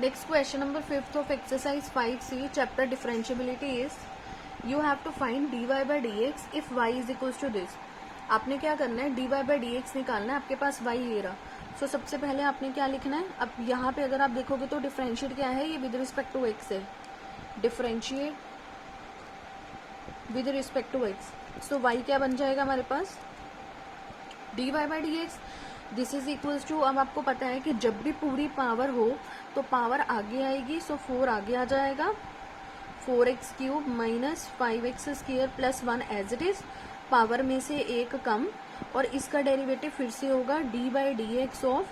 Next question number 5th of exercise 5C chapter differentiability is you have to find dy by dx if y is equals to this. आपने क्या करना है, dy by dx निकालना है. आपके पास y ये रहा. सो सबसे पहले आपने क्या लिखना है. अब यहाँ पे अगर आप देखोगे तो डिफरेंशिएट क्या है, ये विद रिस्पेक्ट टू x है. Differentiate with respect to x. So y क्या बन जाएगा हमारे पास, dy by dx this is equals to. अब आपको पता है कि जब भी पूरी पावर हो तो पावर आगे आएगी. सो 4 आगे आ जाएगा. 4x cube minus 5x square plus 1 as it is. Power में से एक कम, और इसका डेरिवेटिव फिर से होगा d by d x of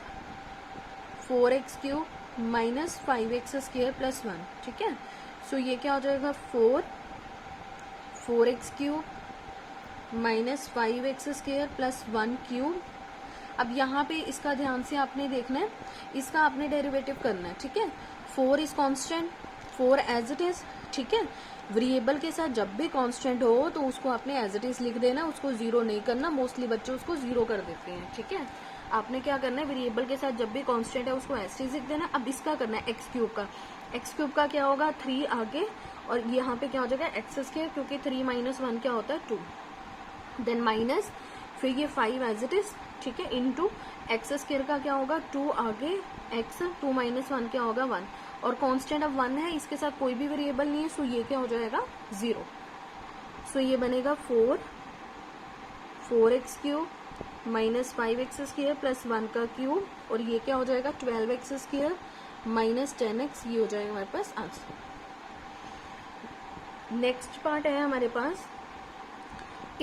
4x cube minus 5x square plus 1. ठीक है. सो ये क्या हो जाएगा, 4x cube minus 5x square plus 1 cube. अब यहाँ पे इसका ध्यान से आपने देखना है, इसका आपने डेरिवेटिव करना है. ठीक है. 4 is constant, 4 as it is. ठीक है. वेरिएबल के साथ जब भी कांस्टेंट हो तो उसको आपने एज इट इज लिख देना, उसको जीरो नहीं करना. मोस्टली बच्चे उसको जीरो कर देते हैं. ठीक है. आपने क्या करना है, वेरिएबल के साथ जब भी कांस्टेंट है उसको एज इट इज लिख देना. अब इसका करना है एक्स क्यूब का. एक्स क्यूब का क्या होगा, 3 आगे, और यहाँ पे क्या हो जाएगा एक्स स्क्वायर, क्योंकि 3 माइनस 1 क्या होता है 2. देन माइनस, फिर ये 5 एज इट इज. ठीक है. इनटू एक्स स्क्वायर का क्या होगा 2 आगे, एक्स 2 माइनस 1 क्या होगा 1, और कांस्टेंट अब 1 है, इसके साथ कोई भी वेरिएबल नहीं है. सो ये क्या हो जाएगा 0. सो ये बनेगा 4x cube minus 5x square plus 1 का क्यूब, और ये क्या हो जाएगा 12x स्क्वायर माइनस 10x. ये हो जाएगा हमारे पास आंसर. नेक्स्ट पार्ट है हमारे पास,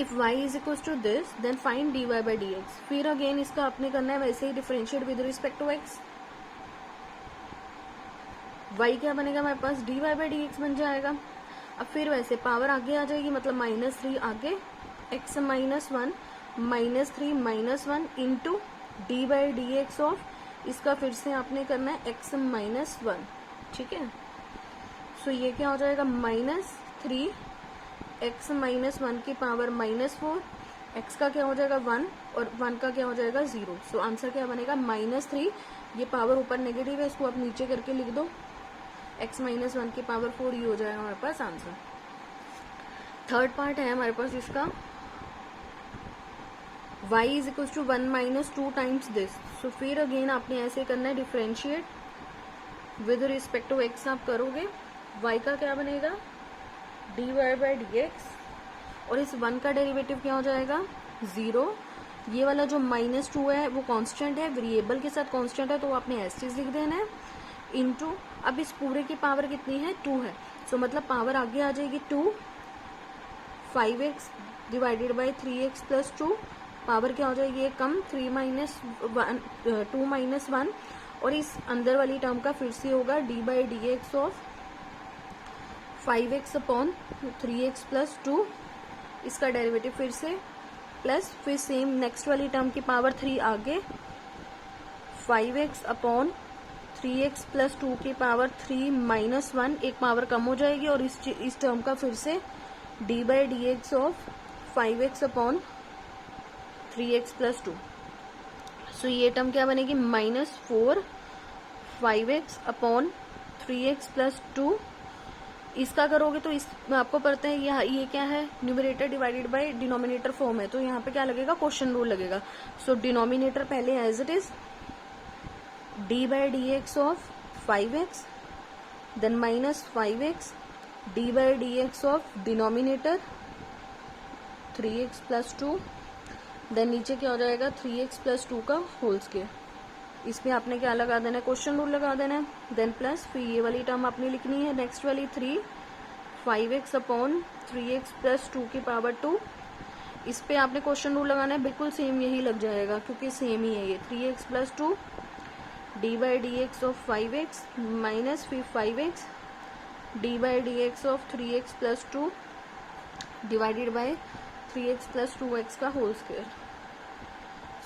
if y is equal to this then find dy by d x. फिर अगेन इसका आपने करना है वैसे ही differentiate with respect to x. y क्या बनेगा हमारे पास, dy बाई डी एक्स बन जाएगा. अब फिर वैसे पावर आगे आ जाएगी, मतलब माइनस 3 आगे, x minus 1 minus 3 minus 1 into D by d x of, इसका फिर से आपने करना है x माइनस 1. ठीक है. सो ये क्या हो जाएगा माइनस 3 x माइनस 1 की पावर माइनस 4. x का क्या हो जाएगा 1 और 1 का क्या हो जाएगा 0. सो आंसर क्या बनेगा माइनस 3. ये पावर ऊपर नेगेटिव है, इसको आप नीचे करके लिख दो. x माइनस 1 की पावर 4, ये हो जाएगा हमारे पास आंसर. थर्ड पार्ट है हमारे पास इसका, y is equal to 1 minus 2 times this. So फिर अगेन आपने ऐसे करना है differentiate with respect to x. आप करोगे y का क्या बनेगा dy बाई डी एक्स, और इस 1 का डेरिवेटिव क्या हो जाएगा 0. ये वाला जो माइनस 2 है वो कांस्टेंट है, वेरिएबल के साथ कांस्टेंट है तो आपने एस चीज लिख देना है. इनटू, अब इस पूरे की पावर कितनी है 2 है. सो मतलब पावर आगे आ जाएगी 2. 5x divided by 3x plus 2. Power क्या हो जाएगी, ये कम, 3 माइनस 1 2 माइनस 1, और इस अंदर वाली टर्म का फिर से होगा d by d x of 5x upon 3x plus 2. इसका डेरिवेटिव फिर से प्लस, फिर सेम नेक्स्ट वाली टर्म की पावर 3 आगे, 5x अपॉन 3x प्लस 2 की पावर 3 माइनस 1, एक पावर कम हो जाएगी, और इस टर्म का फिर से d by d x of 5x upon 3x plus 2. सो ये टर्म क्या बनेगी minus 4 5x upon 3x plus 2. इसका करोगे तो इस आपको पता है ये क्या है, numerator divided by denominator form है, तो यहाँ पे क्या लगेगा क्वेश्चन रूल लगेगा. सो डिनोमिनेटर पहले as it is d by d x of 5x, then minus 5x d by d x of denominator 3x plus 2. Then नीचे क्या हो जाएगा 3x प्लस 2 का होल स्क्वायर. इसमें आपने क्या लगा देना है, क्वेश्चन रूल लगा देना है. देन प्लस, फिर ये वाली टर्म आपने लिखनी है नेक्स्ट वाली 3 5x अपॉन 3x प्लस 2 की पावर 2. इस पे आपने क्वेश्चन रूल लगाना है, बिल्कुल सेम यही लग जाएगा क्योंकि सेम ही है ये. 3x plus 2 D by d x of 5x minus फिर 5x d by d x of 3x plus 2 divided by 3x plus 2x का होल स्क्वायर.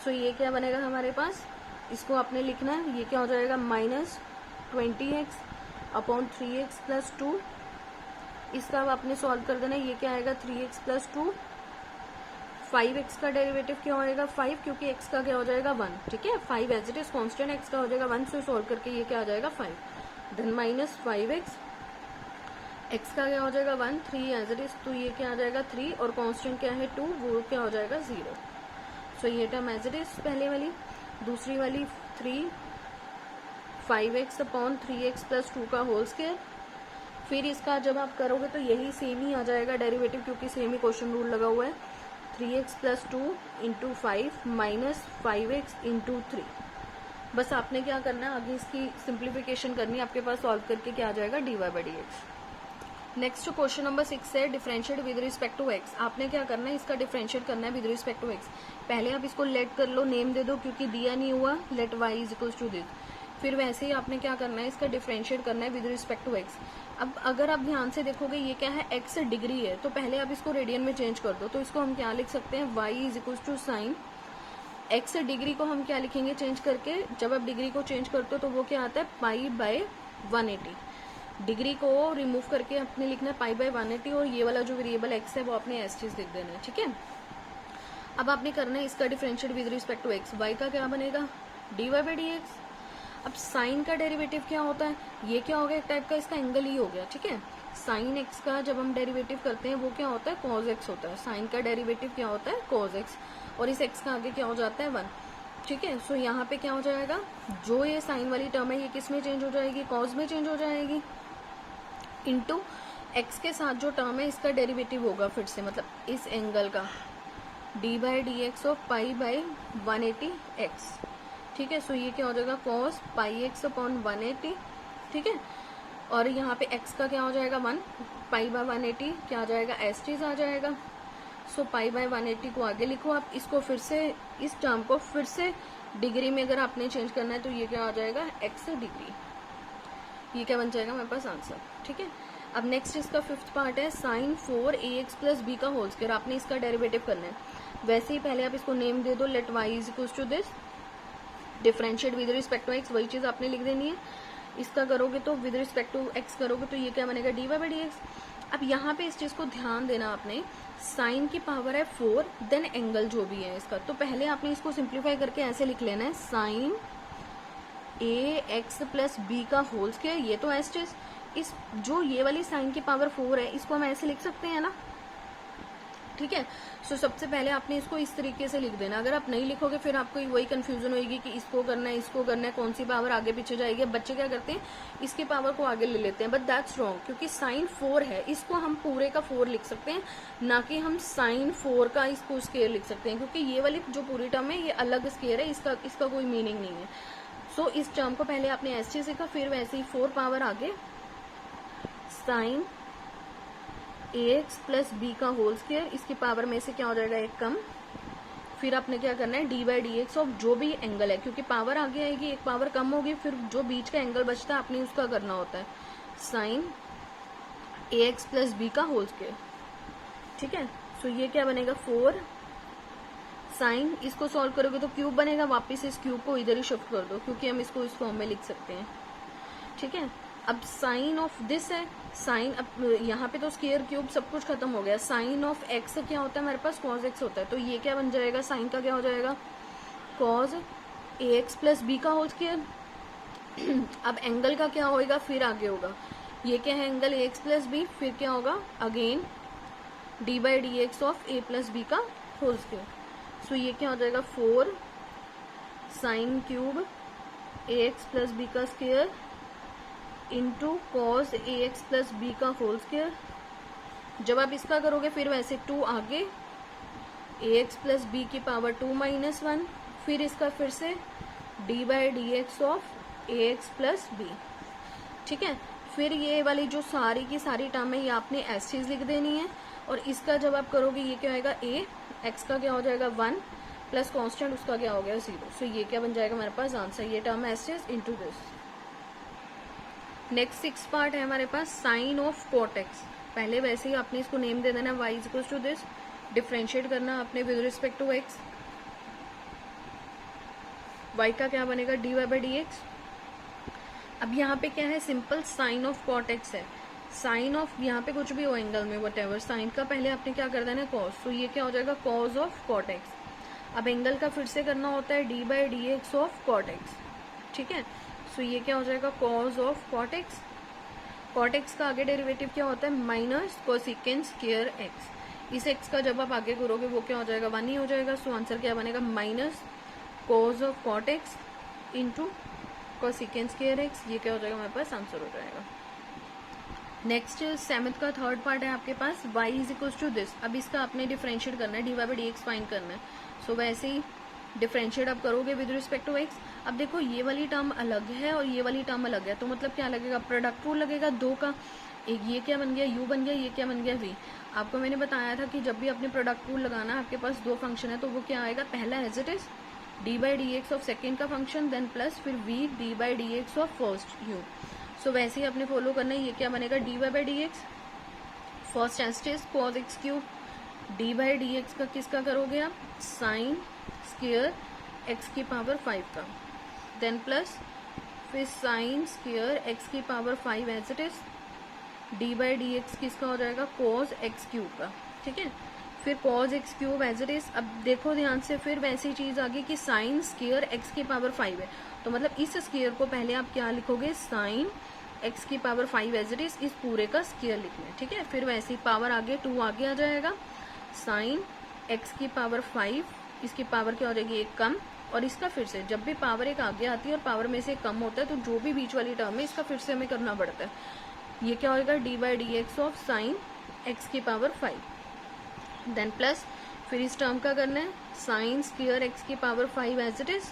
सो ये क्या बनेगा हमारे पास, इसको आपने लिखना है, ये क्या हो जाएगा minus 20x upon 3x plus 2. इसका अब आपने सॉल्व कर देना है, ये क्या आएगा 3x प्लस 2. 5x का डेरिवेटिव क्या होएगा 5, क्योंकि x का क्या हो जाएगा 1. ठीक है. 5 as it is constant, x का हो जाएगा 1, से सॉल्व करके ये क्या आ जाएगा 5. देन माइनस 5x, x का क्या हो जाएगा 1, 3 एज इट इज, तो ये क्या आ जाएगा 3 और कांस्टेंट क्या है 2, वो क्या हो जाएगा 0। सो ये टर्म एज इट इज पहले वाली। दूसरी वाली 3 5x अपॉन 3x प्लस 2 का होल स्क्वायर। फिर इसका जब आप करोगे तो यही सेम ही आ जाएगा डेरिवेटिव, क्योंकि सेम ही क्वेश्चन रूल लगा हुआ है। 3x plus 2 into 5 minus 5x into 3। बस आपने क्या करना है, आगे इसकी सिंप्लीफिकेशन करनी है, आपके पास सॉल्व करके क्या आ जाएगा dy/dx। नेक्स्ट क्वेश्चन नंबर 6 है differentiate with respect to x। आपने क्या करना है, इसका डिफरेंशिएट करना है विद रिस्पेक्ट टू x। पहले आप इसको लेट कर लो, नेम दे दो क्योंकि दिया नहीं हुआ, let y is equals to this. फिर वैसे ही आपने क्या करना है, इसका डिफरेंशिएट करना है विद रिस्पेक्ट टू x। अब अगर आप ध्यान से देखोगे ये क्या है, x डिग्री है, तो पहले आप इसको रेडियन में चेंज कर दो। तो इसको हम क्या लिख सकते हैं, y is equals to sine x। Degree को हम क्या लिखेंगे चेंज करके, जब आप डिग्री को चेंज करते हो तो वो क्या आता है π/180। डिग्री को रिमूव करके अपने लिखना है π/180 और ये वाला जो वेरिएबल x है वो आपने एस चीज लिख देना है, ठीक है। अब आपने करना है इसका differentiate with respect to x। y का क्या बनेगा dy/dx। अब साइन का डेरिवेटिव क्या होता है, ये क्या हो गया, एक टाइप का इसका एंगल ही हो गया, ठीक है। साइन x का जब हम डेरिवेटिव करते हैं वो क्या होता है cos x होता है। साइन का डेरिवेटिव क्या होता है cos x, और इस x का आगे क्या हो जाता है 1, ठीक है। सो यहाँ पे क्या हो जाएगा, जो ये साइन वाली टर्म है ये किस में चेंज हो जाएगी, cos में चेंज हो जाएगी, इंटू x के साथ जो टर्म है इसका डेरिवेटिव होगा फिर से, मतलब इस एंगल का d/dx ऑफ π/180x, ठीक है। सो ये क्या हो जाएगा cos πx अपॉन 180, ठीक है। और यहाँ पे x का क्या हो जाएगा 1, π/180 क्या आ जाएगा एस चीज आ जाएगा। सो π/180 को आगे लिखो आप, इसको फिर से, इस टर्म को फिर से डिग्री में अगर आपने चेंज करना है तो ये क्या आ जाएगा x डिग्री। ये क्या बन जाएगा हमारे पास आंसर, ठीक है। अब नेक्स्ट इसका फिफ्थ पार्ट है साइन 4ax प्लस बी का होल स्क्वायर। आपने इसका डेरिवेटिव करना है। वैसे ही पहले आप इसको नेम दे दो, let y is equals to this, differentiate with respect to x, वही चीज आपने लिख देनी है। इसका करोगे तो विद रिस्पेक्ट टू x करोगे तो ये क्या बनेगा dy/dx। अब यहाँ पे इस चीज को ध्यान देना आपने, साइन की पावर है 4 देन एंगल जो भी है इसका, तो पहले आपने इसको सिंप्लीफाई करके ऐसे लिख लेना है साइन ax प्लस बी का होल स्क्वायर। ये तो एस चीज, इस जो ये वाली साइन की पावर 4 है इसको हम ऐसे लिख सकते हैं ना, ठीक है। सो सबसे पहले आपने इसको इस तरीके से लिख देना। अगर आप नहीं लिखोगे फिर आपको वही कंफ्यूजन होगी कि इसको करना है, इसको करना है, कौन सी पावर आगे पीछे जाएगी। बच्चे क्या करते हैं, इसकी पावर को आगे ले लेते हैं, बट दैट्स रॉन्ग, क्योंकि साइन 4 है, इसको हम पूरे का 4 लिख सकते हैं, ना कि हम साइन 4 का इसको स्क्वायर लिख सकते हैं, क्योंकि ये वाली जो पूरी टर्म है ये अलग स्क्वायर है, इसका कोई मीनिंग नहीं है। सो इस टर्म को पहले आपने एस चीज लिखा, फिर वैसे ही 4 पावर आगे साइन ax प्लस बी का होल स्क्वायर, इसकी पावर में से क्या हो जाएगा एक कम। फिर आपने क्या करना है d/dx ऑफ जो भी एंगल है, क्योंकि पावर आगे आएगी एक पावर कम होगी, फिर जो बीच का एंगल बचता है आपने उसका करना होता है साइन ax प्लस बी का होल स्क्वायर, ठीक है। सो ये क्या बनेगा 4 साइन, इसको सॉल्व करोगे तो क्यूब बनेगा, वापस इस क्यूब को इधर ही शिफ्ट कर दो क्योंकि हम इसको इस फॉर्म में लिख सकते हैं, ठीक है। अब साइन ऑफ दिस है, साइन, अब यहाँ पे तो स्क्वायर क्यूब सब कुछ खत्म हो गया। साइन ऑफ एक्स क्या होता है हमारे पास cos x होता है, तो ये क्या बन जाएगा, साइन का क्या हो जाएगा cos ax प्लस बी का होल स्क्वायर। अब एंगल का क्या होगा, फिर आगे होगा, ये क्या है एंगल ax प्लस बी, फिर क्या होगा again d/dx of a plus b का होल स्क्वायर। सो ये क्या हो जाएगा 4 sine cube ax plus b का square into cos ax plus b का होल स्क्वायर। जब आप इसका करोगे फिर वैसे 2 आगे ax प्लस बी की पावर 2 माइनस 1, फिर इसका फिर से d/dx of ax plus B, ठीक है। फिर ये वाली जो सारी की सारी टर्म है ये आपने एस चीज लिख देनी है, और इसका जब आप करोगे ये क्या आएगा a, x का क्या हो जाएगा 1 प्लस कॉन्स्टेंट उसका क्या हो गया 0। सो ये क्या बन जाएगा हमारे पास आंसर, ये टर्म एस चीज इंटू दिस। नेक्स्ट 6 पार्ट है हमारे पास साइन ऑफ cot x। पहले वैसे ही आपने इसको नेम दे देना y is equal to this, differentiate करना आपने with respect to x। y का क्या बनेगा dy/dx। अब यहाँ पे क्या है, simple sine of cot x है। साइन ऑफ यहाँ पे कुछ भी हो एंगल में वट एवर, साइन का पहले आपने क्या कर देना cos, तो ये क्या हो जाएगा cos ऑफ cot x। अब एंगल का फिर से करना होता है d/dx ऑफ cot x, ठीक है। सो सो ये क्या हो जाएगा, cos of cot x. Cot x का आगे डेरिवेटिव क्या होता है, माइनस कोसिकेंट स्क्वायर एक्स। इस एक्स का जब आप आगे करोगे वो क्या हो जाएगा, 1 ही हो जाएगा। सो आंसर क्या बनेगा, minus cos of cot x into cosecant square x. ये क्या हो जाएगा, हमारे पास आंसर हो जाएगा। नेक्स्ट 7th का थर्ड पार्ट है आपके पास, y is equal to this. अब इसका आपने डिफरेंशिएट करना है, dy by d x find करना है। सो वैसे ही डिफरेंशिएट आप करोगे विद रिस्पेक्ट टू x। अब देखो ये वाली टर्म अलग है और ये वाली टर्म अलग है, तो मतलब क्या लगेगा, प्रोडक्ट रूल लगेगा दो का। एक ये क्या बन गया, u बन गया, ये क्या बन गया, v। आपको मैंने बताया था कि जब भी अपने प्रोडक्ट रूल लगाना, आपके पास दो फंक्शन है तो वो क्या आएगा, पहला as it is d by d x of second का फंक्शन, देन प्लस फिर v d by d x of first u। So वैसे ही आपने फॉलो करना है। ये क्या बनेगा, d y by d x, first stage cos x cube, d by d x का किसका करोगे आप, साइन स्क्वायर एक्स की पावर 5 का, देन प्लस फिर साइन स्क्वायर एक्स की power 5 as it is, d by d x किसका हो जाएगा, कॉज एक्स क्यूब का। ठीक है, फिर cos x cube as it is. अब देखो ध्यान से, फिर वैसी चीज आ गई कि साइन स्क्वायर एक्स की पावर 5 है, तो मतलब इस स्क्वायर को पहले आप क्या लिखोगे, साइन एक्स की पावर 5 एज इट इज, इस पूरे का स्क्वायर लिखना है। ठीक है, फिर वैसे ही पावर आगे 2 आगे आ जाएगा, साइन एक्स की पावर 5, इसकी पावर क्या हो जाएगी, एक कम, और इसका फिर से जब भी पावर एक आगे आती है और पावर में से कम होता है तो जो भी बीच वाली टर्म है इसका फिर से हमें करना पड़ता है। ये क्या होगा, d by d x of sine x की पावर 5, देन प्लस फिर इस टर्म का करना है, साइन स्क्वायर एक्स की power 5 as it is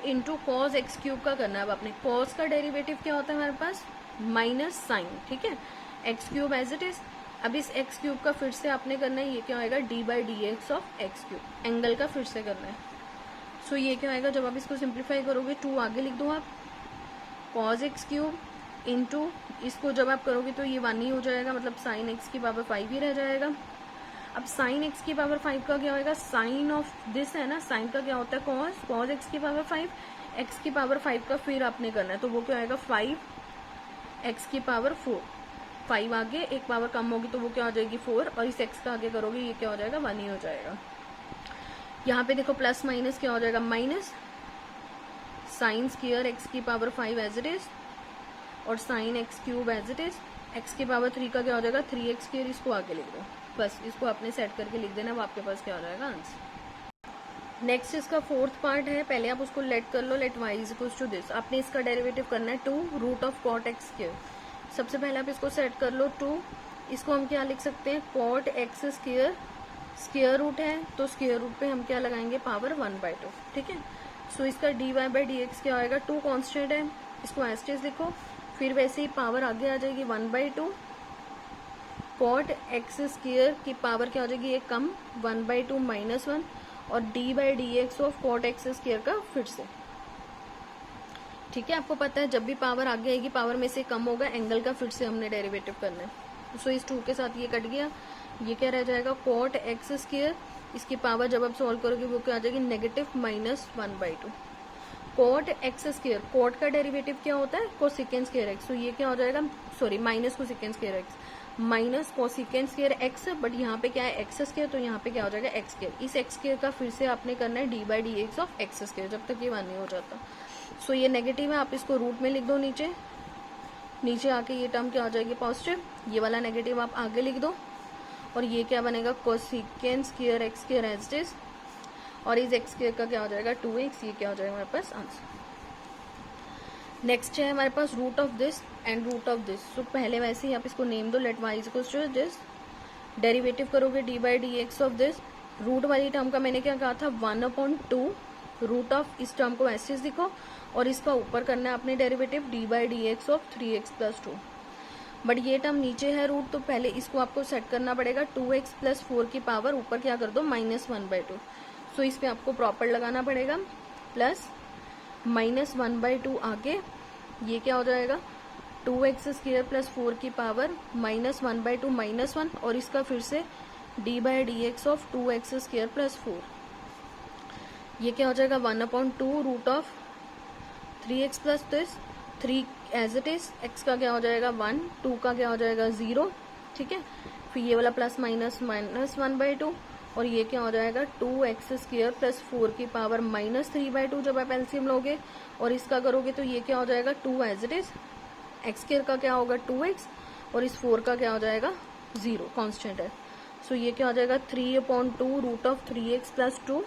into cos x cube का करना है। अब अपने कॉज का डेरिवेटिव क्या होता है हमारे पास, माइनस साइन। ठीक है, x cube as it is. अब इस एक्स क्यूब का फिर से आपने करना है, ये क्या होगा, d by d x of x cube, angle का फिर से करना है। सो ये क्या आएगा, जब आप इसको सिंप्लीफाई करोगे 2 आगे लिख दो आप, कॉज एक्स क्यूब इंटू इसको जब आप करोगे तो ये 1 ही हो जाएगा, मतलब साइन एक्स की पावर 5 ही रह जाएगा। अब साइन एक्स की पावर 5 का क्या होगा, साइन ऑफ दिस है ना, साइन का क्या होता है कॉस, कॉस एक्स की पावर 5, एक्स की पावर 5 का फिर आपने करना है, तो वो क्या आएगा, 5 एक्स की पावर 4, 5 आगे एक पावर कम होगी तो वो क्या हो जाएगी 4, और इस एक्स का आगे करोगे ये क्या हो जाएगा, 1 ही हो जाएगा। यहाँ पे देखो प्लस माइनस क्या हो जाएगा, माइनस साइन स्क्वायर एक्स की पावर 5 एज इट इज, और sine x cube as it is, x की पावर 3 का क्या हो जाएगा, 3x स्क्वायर, इसको आगे लिख दो, बस इसको आपने सेट करके लिख देना, वो आपके पास क्या हो जाएगा, आंसर। नेक्स्ट इसका फोर्थ पार्ट है, पहले आप उसको लेट कर लो, let y is equals to this. आपने इसका डेरिवेटिव करना है 2 root of cot x square. सबसे पहले आप इसको सेट कर लो 2, इसको हम क्या लिख सकते हैं, cot x square, square root है तो स्क्वायर रूट पे हम क्या लगाएंगे, पावर 1/2। ठीक है, सो इसका d y by d x क्या आएगा, 2 कॉन्स्टेंट है, इसको एस्टेज लिखो, फिर वैसे ही पावर आगे आ जाएगी 1/2, कॉट एक्स स्क्वायर की पावर क्या हो जाएगी, एक कम, 1/2 माइनस 1, और d by d x of cot x square का फिर से। ठीक है, आपको पता है जब भी पावर आगे आएगी पावर में से कम होगा, एंगल का फिर से हमने डेरिवेटिव करना है। सो इस 2 के साथ ये कट गया, ये क्या रह जाएगा, कॉट एक्स स्क्वायर, इसकी पावर जब आप सॉल्व करोगे वो क्या आ जाएगी, negative minus 1/2, cot x square, cot का डेरिवेटिव क्या होता है, कोसिकेंट स्क्वायर एक्स, तो ये क्या हो जाएगा, sorry minus cosecant square x, minus cosecant square x, but यहाँ पे क्या है एक्स स्क्वायर, तो यहाँ पे क्या हो जाएगा एक्स स्क्वायर। इस एक्स स्क्वायर का फिर से आपने करना है D by d x of x square, जब तक ये 1 नहीं हो जाता। सो ये नेगेटिव है, आप इसको रूट में लिख दो, नीचे आके ये टर्म क्या हो जाएगी, पॉजिटिव, ये वाला नेगेटिव आप आगे लिख दो, और ये क्या बनेगा, cosecant square x square as it is, और इस एक्स स्क्वायर का क्या हो जाएगा 2x, ये क्या हो जाएगा हमारे पास आंसर। नेक्स्ट है हमारे पास root of this and root of this. So पहले वैसे ही आप इसको नेम दो, let y is equals to this, derivative करोगे d by d x of this, root वाली टर्म का मैंने क्या कहा था 1/2 रूट ऑफ, इस टर्म को ऐसे लिखो, और इसका ऊपर करना है अपने derivative D by d x of 3x + 2, but ये टर्म नीचे है रूट, तो पहले इसको आपको सेट करना पड़ेगा, 2x + 4 की पावर ऊपर क्या कर दो, माइनस 1/2, सो इस पे आपको प्रॉपर लगाना पड़ेगा, प्लस माइनस 1/2 आगे, ये क्या हो जाएगा, 2x स्क्वायर प्लस 4 की पावर माइनस 1/2 माइनस 1, और इसका फिर से d by d x of 2x square plus 4, ये क्या हो जाएगा 1/2 root of 3x plus this, 3 as it is, x का क्या हो जाएगा 1, 2 का क्या हो जाएगा 0। ठीक है, फिर ये वाला प्लस माइनस माइनस 1/2, और ये क्या हो जाएगा 2x² प्लस 4 की पावर -3/2 जब आप एलसीएम लोगे और इसका करोगे तो ये क्या हो जाएगा 2 एज इट इज, x² का क्या होगा 2x और इस 4 का क्या हो जाएगा 0, कांस्टेंट है। सो ये क्या हो जाएगा 3/2√3x प्लस 2,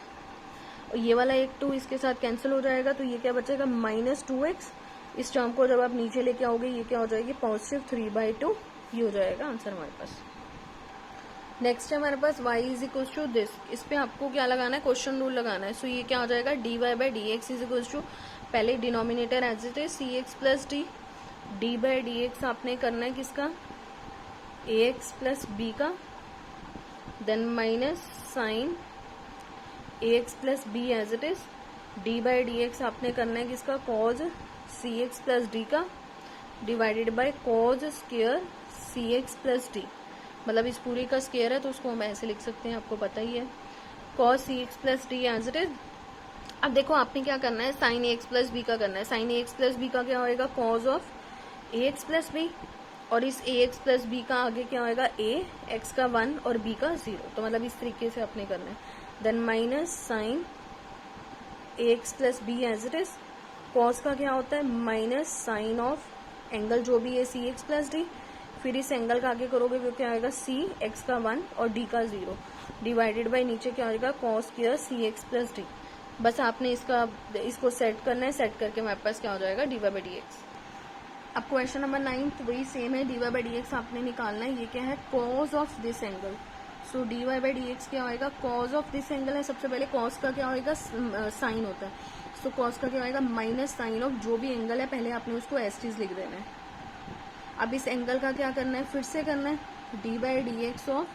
और ये वाला एक 2 इसके साथ कैंसिल हो जाएगा, तो ये क्या बचेगा -2x। इस टर्म को जब आप नीचे लेके आओगे ये क्या हो जाएगी +3/2, ये हो जाएगा आंसर हमारे पास। नेक्स्ट है हमारे पास y is equal to this, इस पे आपको क्या लगाना है, क्वेश्चन रूल लगाना है। सो ये क्या हो जाएगा dy/dx इज इक्वल टू, पहले denominator as it is cx plus d, d/dx आपने करना है किसका ax प्लस b का, then minus sine ax plus b as it is, d/dx आपने करना है किसका cos cx प्लस d का, divided by cos square cx plus d, मतलब इस पूरी का स्क्वायर है तो उसको हम ऐसे लिख सकते हैं, आपको पता ही है cos cx plus d as it is. अब देखो आपने क्या करना है sin ax प्लस b का करना है, sin ax प्लस b का क्या होएगा cos of ax plus b, और इस ax प्लस b का आगे क्या होएगा a, x का 1 और b का 0, तो मतलब इस तरीके से आपने करना है। Then minus sine ax plus b as it is, cos का क्या होता है माइनस साइन ऑफ एंगल जो भी है सी एक्स प्लस डी, फिर इस एंगल का आगे करोगे वो क्या आएगा सी एक्स का 1 और डी का 0, डिवाइडेड बाय नीचे क्या आएगा कॉस स्क्वायर सी एक्स प्लस डी। बस आपने इसको सेट करना है, सेट करके हमारे पास क्या हो जाएगा dy/dx। अब क्वेश्चन नंबर 9 वही सेम है, dy/dx आपने निकालना है, ये क्या है cause of this angle. So dy/dx क्या होएगा कॉज ऑफ दिस एंगल है, सबसे पहले कॉस का क्या होएगा साइन होता है, तो कॉस का क्या होएगा माइनस साइन ऑफ जो भी एंगल है पहले आपने उसको एस्टीज लिख देना है। अब इस एंगल का क्या करना है फिर से करना है d/dx of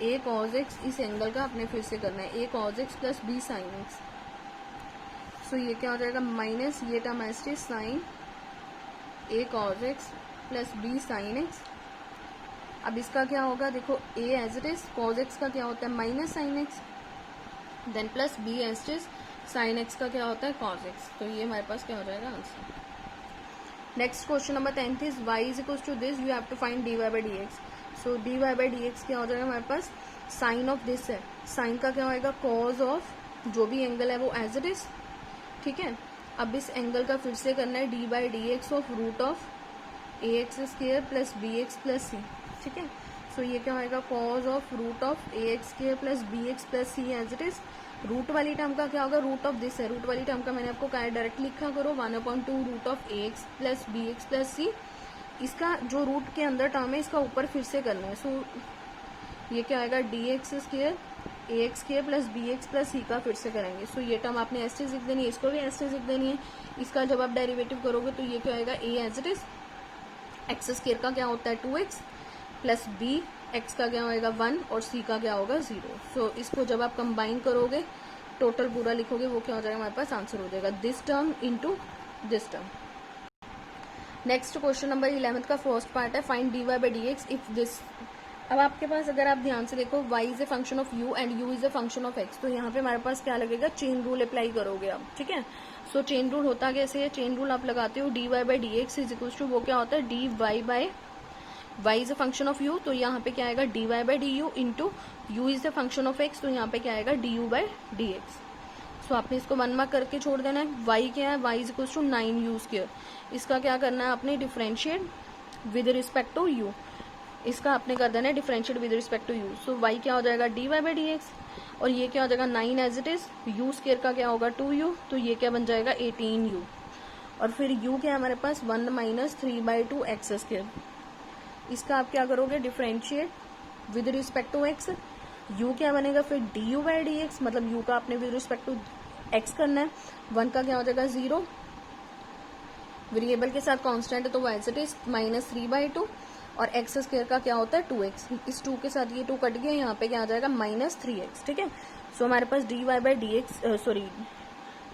a cos x, इस एंगल का आपने फिर से करना है a cos x plus b sin x। So ये क्या हो जाएगा माइनस ये टर्म एस्टीज sine a cos x plus b sin x। अब इसका क्या होगा देखो a as it is cos x का क्या होता है minus sine x, then plus b एस्टीज साइन x का क्या होता है cos x, तो ये हमारे पास क्या हो जाएगा answer. Next question number 10 is y is equal to this, you have to find dy/dx। So dy/dx क्या हो जाएगा हमारे पास साइन ऑफ दिस है, साइन का क्या होएगा कॉज ऑफ जो भी एंगल है वो एज इट इज, ठीक है। अब इस एंगल का फिर से करना है d/dx of root of ax² plus bx plus c, ठीक है। सो ये क्या होएगा cos of root of ax² plus bx plus c as it is. Root वाली टर्म का क्या होगा रूट ऑफ दिस है, रूट वाली टर्म का मैंने आपको कहा है डायरेक्ट लिखा करो 1/2 root of ax plus bx plus c। इसका जो रूट के अंदर टर्म है इसका ऊपर फिर से करना है, सो ये क्या आएगा dx² ax² plus bx plus c का फिर से करेंगे। सो ये टर्म आपने एस्टेज लिख देनी है, इसको भी एस्टेज लिख देनी है। इसका जब आप डेरिवेटिव करोगे तो ये क्या आएगा a as it is, x² का क्या होता है 2x प्लस b, x का क्या होगा 1 और c का क्या होगा 0। सो इसको जब आप कंबाइन करोगे टोटल पूरा लिखोगे वो क्या हो जाएगा हमारे पास आंसर हो जाएगा this term into this term. Next question number 11 का फर्स्ट पार्ट है फाइंड dy/dx इफ दिस। अब आपके पास अगर आप ध्यान से देखो y is a function of u and u is a function of x, तो यहाँ पे हमारे पास क्या लगेगा चेन रूल अप्लाई करोगे आप, ठीक है। सो चेन रूल होता कैसे है, चेन रूल आप लगाते हो dy/dx इज इक्वल टू वो क्या होता है y is a function of u, तो यहाँ पे क्या आएगा dy/du into u is a function of x, तो यहाँ पे क्या आएगा du/dx। सो आपने इसको 1 मार्क करके छोड़ देना है। y क्या है y is equal to 9u², इसका क्या करना है आपने differentiate with respect to u, इसका आपने कर देना है differentiate with respect to u। So y क्या हो जाएगा dy/dx और ये क्या हो जाएगा 9 एज इट इज, u² का क्या होगा 2u, तो ये क्या बन जाएगा 18u, और फिर u क्या है हमारे पास 1 माइनस 3/2 x²। इसका आप क्या करोगे differentiate with respect to x, u क्या बनेगा फिर du/dx, मतलब u का आपने विद रिस्पेक्ट टू x करना है। 1 का क्या हो जाएगा 0, वेरिएबल के साथ कांस्टेंट है तो वो एज इट इज -3/2, और x² का क्या होता है 2x, इस 2 के साथ ये 2 कट गया, यहाँ पे क्या आ जाएगा -3x, ठीक है। सो हमारे पास dy/dx सॉरी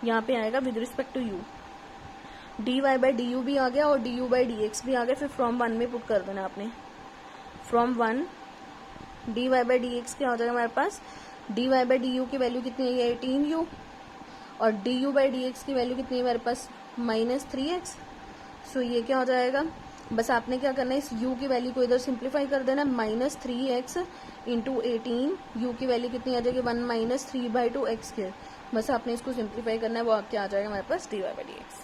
यहाँ पे आएगा with respect to u, dy/du भी आ गया और du/dx भी आ गया, फिर फ्रॉम 1 में पुट कर देना आपने, फ्रॉम 1 dy/dx क्या हो जाएगा हमारे पास dy/du की वैल्यू कितनी है 18u, और du/dx की वैल्यू कितनी है हमारे पास -3x। सो ये क्या हो जाएगा बस आपने क्या करना है, इस u की वैल्यू को इधर सिंप्लीफाई कर देना, -3x इंटू 18, u की वैल्यू कितनी आ जाएगी 1 - 3/2 x स्क्वायर। बस आपने इसको सिंप्लीफाई करना है, वो आपके आ जाएगा हमारे पास dy/dx।